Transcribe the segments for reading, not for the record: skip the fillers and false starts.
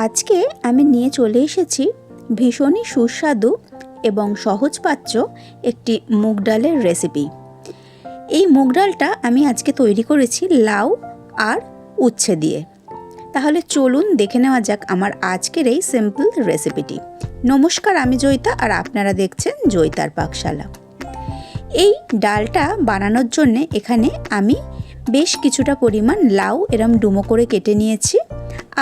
আজকে আমি নিয়ে চলে এসেছি ভীষণই সুস্বাদু এবং সহজপাচ্য একটি মুগ ডালের রেসিপি। এই মুগ ডালটা আমি আজকে তৈরি করেছি লাউ আর উচ্ছে দিয়ে। তাহলে চলুন দেখে নেওয়া যাক আমার আজকের এই সিম্পল রেসিপিটি। নমস্কার, আমি জয়িতা আর আপনারা দেখছেন জয়িতার পাকশালা। এই ডালটা বানানোর জন্যে এখানে আমি বেশ কিছুটা পরিমাণ লাউ এরম ডুমো করে কেটে নিয়েছি,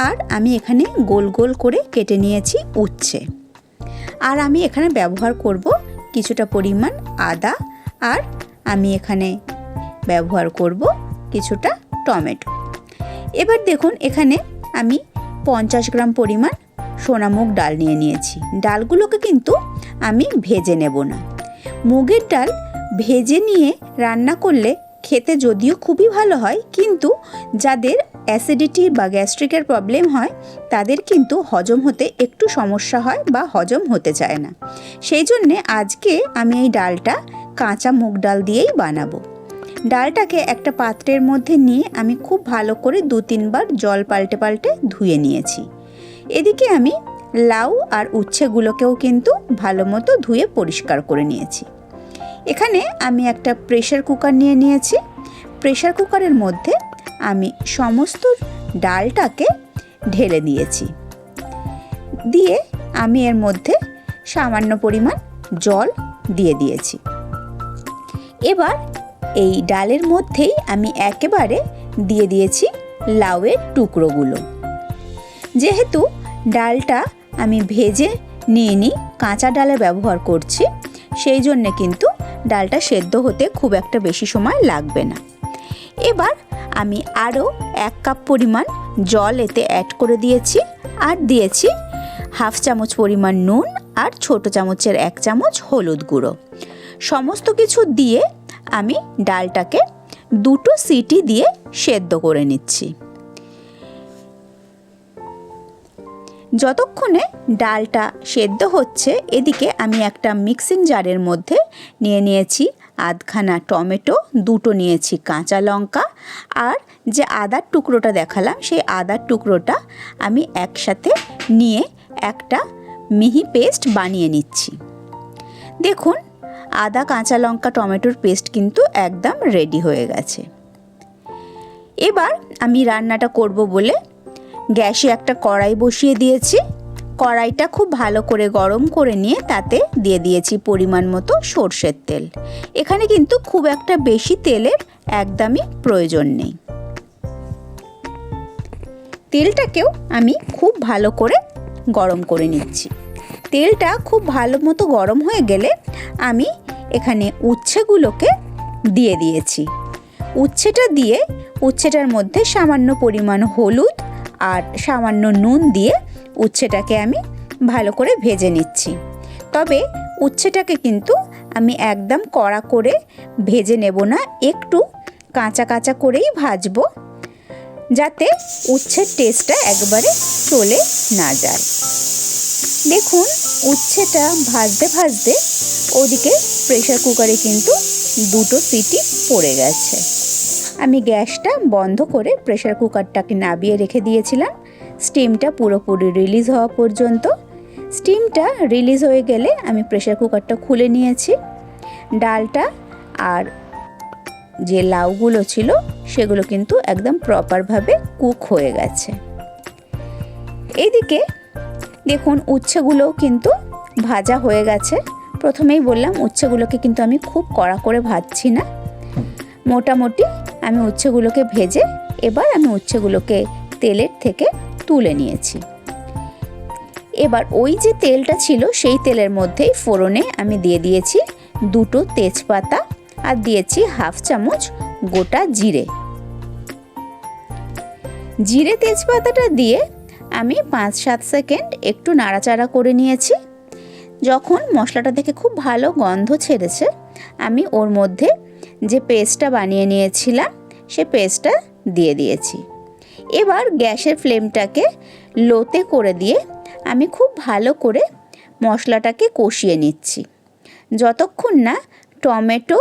আর আমি এখানে গোল গোল করে কেটে নিয়েছি উচ্ছে। আর আমি এখানে ব্যবহার করব কিছুটা পরিমাণ আদা, আর আমি এখানে ব্যবহার করব কিছুটা টমেটো। এবার দেখুন, এখানে আমি 50 গ্রাম পরিমাণ সোনামুগ ডাল নিয়ে নিয়েছি। ডালগুলোকে কিন্তু আমি ভেজে নেব না। মুগের ডাল ভেজে নিয়ে রান্না করলে খেতে যদিও খুবই ভালো হয়, কিন্তু যাদের অ্যাসিডিটি বা গ্যাস্ট্রিকের প্রবলেম হয় তাদের কিন্তু হজম হতে একটু সমস্যা হয় বা হজম হতে চায় না। সেই জন্যে আজকে আমি এই ডালটা কাঁচা মুগ ডাল দিয়েই বানাবো। ডালটাকে একটা পাত্রের মধ্যে নিয়ে আমি খুব ভালো করে 2-3 বার জল পাল্টে পাল্টে ধুয়ে নিয়েছি। এদিকে আমি লাউ আর উচ্ছেগুলোকেও কিন্তু ভালো মতো ধুয়ে পরিষ্কার করে নিয়েছি। এখানে আমি একটা প্রেসার কুকার নিয়ে নিয়েছি। প্রেসার কুকারের মধ্যে আমি সমস্ত ডালটাকে ঢেলে দিয়েছি। দিয়ে আমি এর মধ্যে সামান্য পরিমাণ জল দিয়ে দিয়েছি। এবার এই ডালের মধ্যেই আমি একেবারে দিয়ে দিয়েছি লাউয়ের টুকরোগুলো। যেহেতু ডালটা আমি ভেজে নিইনি, কাঁচা ডালে ব্যবহার করছি, সেই জন্যে কিন্তু ডালটা সেদ্ধ হতে খুব একটা বেশি সময় লাগবে না। এবার আমি আরও 1 কাপ পরিমাণ জল এতে অ্যাড করে দিয়েছি, আর দিয়েছি 1/2 চামচ পরিমাণ নুন আর ছোটো চামচের 1 চামচ হলুদ গুঁড়ো। সমস্ত কিছু দিয়ে আমি ডালটাকে 2টো সিটি দিয়ে সেদ্ধ করে নিচ্ছি। যতক্ষণে ডালটা সেদ্ধ হচ্ছে, এদিকে আমি একটা মিক্সিং জারের মধ্যে নিয়ে নিয়েছি আধখানা টমেটো, 2টো নিয়েছি কাঁচা লঙ্কা, আর যে আদার টুকরোটা দেখালাম সেই আদার টুকরোটা আমি একসাথে নিয়ে একটা মিহি পেস্ট বানিয়ে নিচ্ছি। দেখুন, আদা, কাঁচা লঙ্কা, টমেটোর পেস্ট কিন্তু একদম রেডি হয়ে গেছে। এবার আমি রান্নাটা করব বলে গ্যাসে একটা কড়াই বসিয়ে দিয়েছি। কড়াইটা খুব ভালো করে গরম করে নিয়ে তাতে দিয়ে দিয়েছি পরিমাণ মতো সর্ষের তেল। এখানে কিন্তু খুব একটা বেশি তেলের একদমই প্রয়োজন নেই। তেলটাকেও আমি খুব ভালো করে গরম করে নিচ্ছি। তেলটা খুব ভালো মতো গরম হয়ে গেলে আমি এখানে উচ্ছেগুলোকে দিয়ে দিয়েছি। উচ্ছেটা দিয়ে উচ্ছেটার মধ্যে সামান্য পরিমাণ হলুদ আর সামান্য নুন দিয়ে উচ্ছেটাকে আমি ভালো করে ভেজে নিচ্ছি। তবে উচ্ছেটাকে কিন্তু আমি একদম কড়া করে ভেজে নেব না, একটু কাঁচা কাঁচা করেই ভাজবো, যাতে উচ্ছের টেস্টটা একবারে চলে না যায়। দেখুন, উচ্ছেটা ভাজতে ভাজতে ওদিকে প্রেসার কুকারে কিন্তু 2টো সিটি পড়ে গেছে। আমি গ্যাসটা বন্ধ করে প্রেসার কুকারটাকে নামিয়ে রেখে দিয়েছিলাম স্টিমটা পুরোপুরি রিলিজ হওয়া পর্যন্ত। স্টিমটা রিলিজ হয়ে গেলে আমি প্রেসার কুকারটা খুলে নিয়েছি। ডালটা আর যে লাউগুলো ছিল সেগুলো কিন্তু একদম প্রপারভাবে কুক হয়ে গেছে। এইদিকে দেখুন, উচ্ছেগুলোও কিন্তু ভাজা হয়ে গেছে। প্রথমেই বললাম উচ্ছেগুলোকে কিন্তু আমি খুব কড়া করে ভাজছি না, মোটামুটি আমি উচ্ছেগুলোকে ভেজে এবার আমি উচ্ছেগুলোকে তেলের থেকে তুলে নিয়েছি। এবার ওই যে তেলটা ছিল সেই তেলের মধ্যেই ফোড়নে আমি দিয়ে দিয়েছি 2টো তেজপাতা, আর দিয়েছি 1/2 চামচ গোটা জিরে। জিরে তেজপাতাটা দিয়ে আমি 5-7 সেকেন্ড একটু নাড়াচাড়া করে নিয়েছি। যখন মশলাটা থেকে খুব ভালো গন্ধ ছেড়েছে, আমি ওর মধ্যে যে পেস্টটা বানিয়ে নিয়েছিলাম সে পেস্টটা দিয়ে দিয়েছি। এবার গ্যাসের ফ্লেমটাকে লোতে করে দিয়ে আমি খুব ভালো করে মশলাটাকে কষিয়ে নিচ্ছি, যতক্ষণ না টমেটো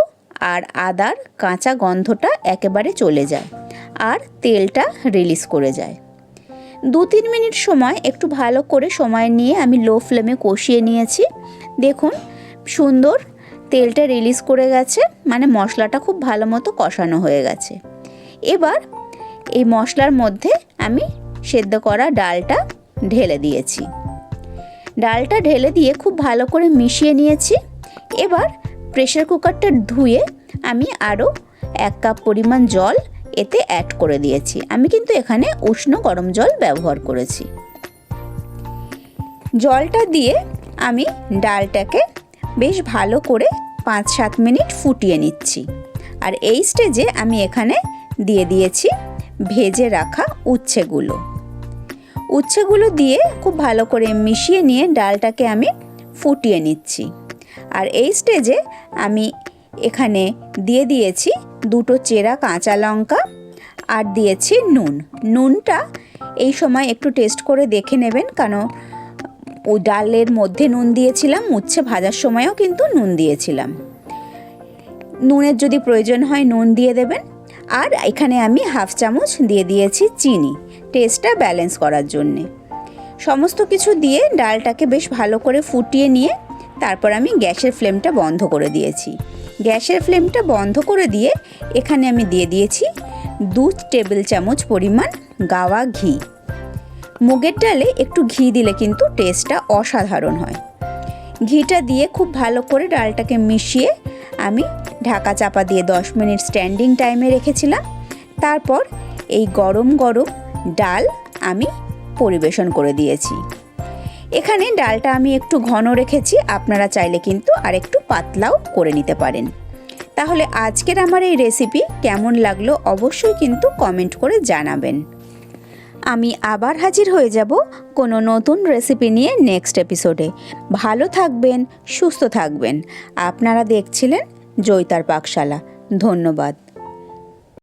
আর আদার কাঁচা গন্ধটা একেবারে চলে যায় আর তেলটা রিলিজ করে যায়। 2-3 মিনিট সময় একটু ভালো করে সময় নিয়ে আমি লো ফ্লেমে কষিয়ে নিয়েছি। দেখুন সুন্দর তেলটা রিলিজ করে গেছে, মানে মশলাটা খুব ভালো মতো কষানো হয়ে গেছে। এবার এই মশলার মধ্যে আমি সেদ্ধ করা ডালটা ঢেলে দিয়েছি। ডালটা ঢেলে দিয়ে খুব ভালো করে মিশিয়ে নিয়েছি। এবার প্রেসার কুকারটা ধুয়ে আমি আরও 1 কাপ পরিমাণ জল এতে অ্যাড করে দিয়েছি। আমি কিন্তু এখানে উষ্ণ গরম জল ব্যবহার করেছি। জলটা দিয়ে আমি ডালটাকে বেশ ভালো করে 5-7 মিনিট ফুটিয়ে নিচ্ছি। আর এই স্টেজে আমি এখানে দিয়ে দিয়েছি ভেজে রাখা উচ্ছেগুলো দিয়ে খুব ভালো করে মিশিয়ে নিয়ে ডালটাকে আমি ফুটিয়ে নিচ্ছি। আর এই স্টেজে আমি এখানে দিয়ে দিয়েছি 2টো চেরা কাঁচা লঙ্কা আর দিয়েছি নুনটা এই সময় একটু টেস্ট করে দেখে নেবেন, কারণ ও ডালের মধ্যে নুন দিয়েছিলাম, উচ্ছে ভাজার সময়ও কিন্তু নুন দিয়েছিলাম। নুনের যদি প্রয়োজন হয় নুন দিয়ে দেবেন। আর এখানে আমি 1/2 চামচ দিয়ে দিয়েছি চিনি, টেস্টটা ব্যালেন্স করার জন্যে। সমস্ত কিছু দিয়ে ডালটাকে বেশ ভালো করে ফুটিয়ে নিয়ে তারপর আমি গ্যাসের ফ্লেমটা বন্ধ করে দিয়েছি। গ্যাসের ফ্লেমটা বন্ধ করে দিয়ে এখানে আমি দিয়ে দিয়েছি 2 টেবিল চামচ পরিমাণ গাওয়া ঘি। মুগের ডালে একটু ঘি দিলে কিন্তু টেস্টটা অসাধারণ হয়। ঘিটা দিয়ে খুব ভালো করে ডালটাকে মিশিয়ে আমি ঢাকা চাপা দিয়ে 10 মিনিট স্ট্যান্ডিং টাইমে রেখেছিলাম। তারপর এই গরম গরম ডাল আমি পরিবেশন করে দিয়েছি। এখানে ডালটা আমি একটু ঘন রেখেছি, আপনারা চাইলে কিন্তু আর একটু পাতলাও করে নিতে পারেন। তাহলে আজকের আমার এই রেসিপি কেমন লাগলো অবশ্যই কিন্তু কমেন্ট করে জানাবেন। আমি আবার হাজির হয়ে যাব কোনো নতুন রেসিপি নিয়ে নেক্সট এপিসোডে। ভালো থাকবেন, সুস্থ থাকবেন। আপনারা দেখছিলেন জয়িতার পাকশালা। ধন্যবাদ।